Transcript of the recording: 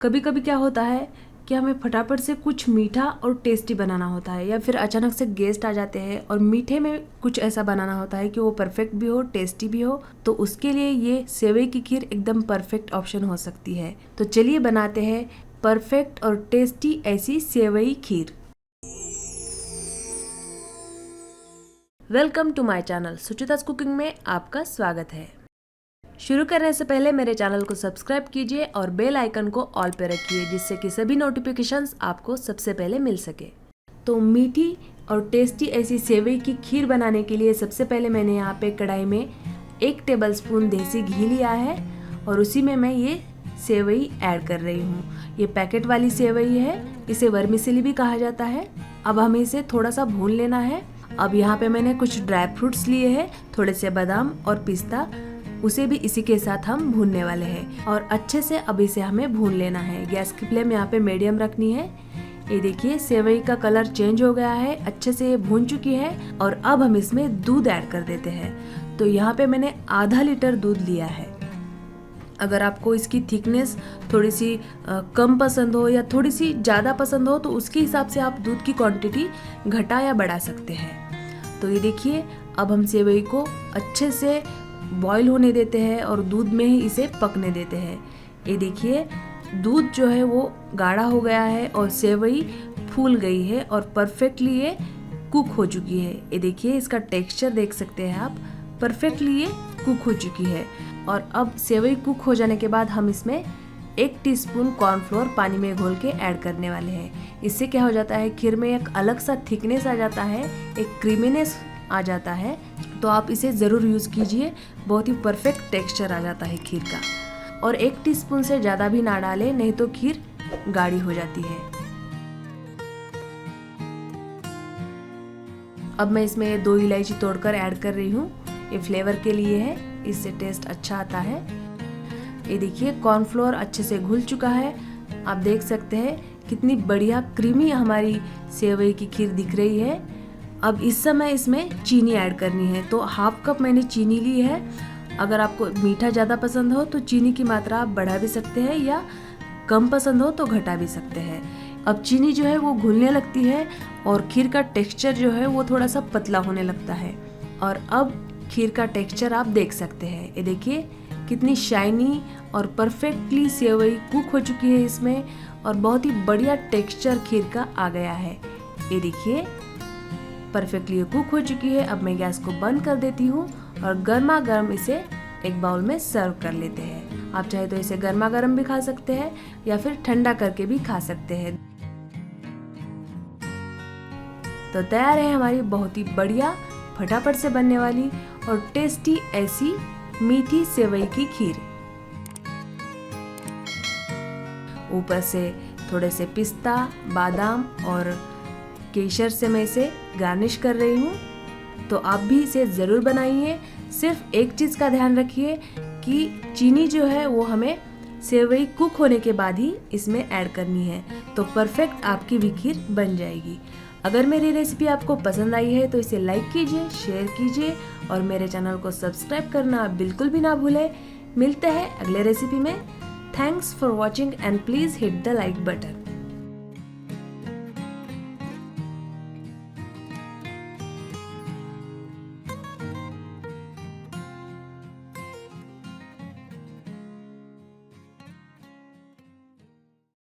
कभी कभी क्या होता है कि हमें फटाफट से कुछ मीठा और टेस्टी बनाना होता है, या फिर अचानक से गेस्ट आ जाते हैं और मीठे में कुछ ऐसा बनाना होता है कि वो परफेक्ट भी हो, टेस्टी भी हो। तो उसके लिए ये सेवई की खीर एकदम परफेक्ट ऑप्शन हो सकती है। तो चलिए बनाते हैं परफेक्ट और टेस्टी ऐसी sevai kheer. Welcome to my channel Suchita's cooking में आपका स्वागत है। शुरू करने से पहले मेरे चैनल को सब्सक्राइब कीजिए और बेल आइकन को ऑल पे रखिए, जिससे कि सभी नोटिफिकेशंस आपको सबसे पहले मिल सके। तो मीठी और टेस्टी ऐसी सेवई की खीर बनाने के लिए सबसे पहले मैंने यहाँ पे कढ़ाई में 1 टेबलस्पून देसी घी लिया है और उसी में मैं ये सेवई ऐड कर रही हूँ। ये पैकेट वाली सेवई है, इसे वर्मिसेली भी कहा जाता है। अब हमें इसे थोड़ा सा भून लेना है। अब यहाँ पे मैंने कुछ ड्राई फ्रूट्स लिए हैं, थोड़े से बादाम और पिस्ता, उसे भी इसी के साथ हम भूनने वाले हैं और अच्छे से अब इसे हमें भून लेना है। गैस की फ्लेम यहाँ पे मीडियम रखनी है। ये देखिए सेवई का कलर चेंज हो गया है, अच्छे से ये भून चुकी है। और अब हम इसमें दूध ऐड कर देते हैं। तो यहाँ पे मैंने आधा लीटर दूध लिया है। अगर आपको इसकी थिकनेस थोड़ी सी कम पसंद हो या थोड़ी सी ज़्यादा पसंद हो तो उसके हिसाब से आप दूध की क्वांटिटी घटा या बढ़ा सकते हैं। तो ये देखिए अब हम सेवई को अच्छे से बॉईल होने देते हैं और दूध में ही इसे पकने देते हैं। ये देखिए दूध जो है वो गाढ़ा हो गया है और सेवई फूल गई है और परफेक्टली ये कुक हो चुकी है। ये देखिए इसका टेक्सचर देख सकते हैं आप, परफेक्टली ये कुक हो चुकी है। और अब सेवई कुक हो जाने के बाद हम इसमें 1 टीस्पून कॉर्नफ्लोर पानी में घोल के ऐड करने वाले हैं। इससे क्या हो जाता है, खीर में एक अलग सा थिकनेस आ जाता है, एक क्रीमीनेस आ जाता है। तो आप इसे ज़रूर यूज़ कीजिए, बहुत ही परफेक्ट टेक्सचर आ जाता है खीर का। और 1 टीस्पून से ज़्यादा भी ना डालें, नहीं तो खीर गाढ़ी हो जाती है। अब मैं इसमें 2 इलायची तोड़कर ऐड कर रही हूँ, ये फ्लेवर के लिए है, इससे टेस्ट अच्छा आता है। ये देखिए कॉर्नफ्लोर अच्छे से घुल चुका है, आप देख सकते हैं कितनी बढ़िया क्रीमी हमारी सेवई की खीर दिख रही है। अब इस समय इसमें चीनी ऐड करनी है। तो 1/2 कप मैंने चीनी ली है। अगर आपको मीठा ज़्यादा पसंद हो तो चीनी की मात्रा आप बढ़ा भी सकते हैं या कम पसंद हो तो घटा भी सकते हैं। अब चीनी जो है वो घुलने लगती है और खीर का टेक्सचर जो है वो थोड़ा सा पतला होने लगता है। और अब खीर का टेक्सचर आप देख सकते हैं, ये देखिए कितनी शाइनी और परफेक्टली सेवई कुक हो चुकी है इसमें, और बहुत ही बढ़िया टेक्सचर खीर का आ गया है। ये देखिए परफेक्टली कुक हो चुकी है। अब मैं गैस को बंद कर देती हूँ और गर्मा गर्म इसे एक बाउल में सर्व कर लेते हैं। आप चाहे तो इसे गर्मा गर्म भी खा सकते हैं या फिर ठंडा करके भी खा सकते हैं। तो तैयार है हमारी बहुत ही बढ़िया फटाफट से बनने वाली और टेस्टी ऐसी मीठी सेवई की खीर। ऊपर से थोड़े से पिस्ता, बादाम और केसर से मैं इसे गार्निश कर रही हूँ। तो आप भी इसे ज़रूर बनाइए। सिर्फ एक चीज़ का ध्यान रखिए कि चीनी जो है वो हमें सेवई कुक होने के बाद ही इसमें ऐड करनी है, तो परफेक्ट आपकी भी खीर बन जाएगी। अगर मेरी रेसिपी आपको पसंद आई है तो इसे लाइक कीजिए, शेयर कीजिए और मेरे चैनल को सब्सक्राइब करना बिल्कुल भी ना भूलें। मिलते हैं अगले रेसिपी में। Thanks for watching and please hit the like button.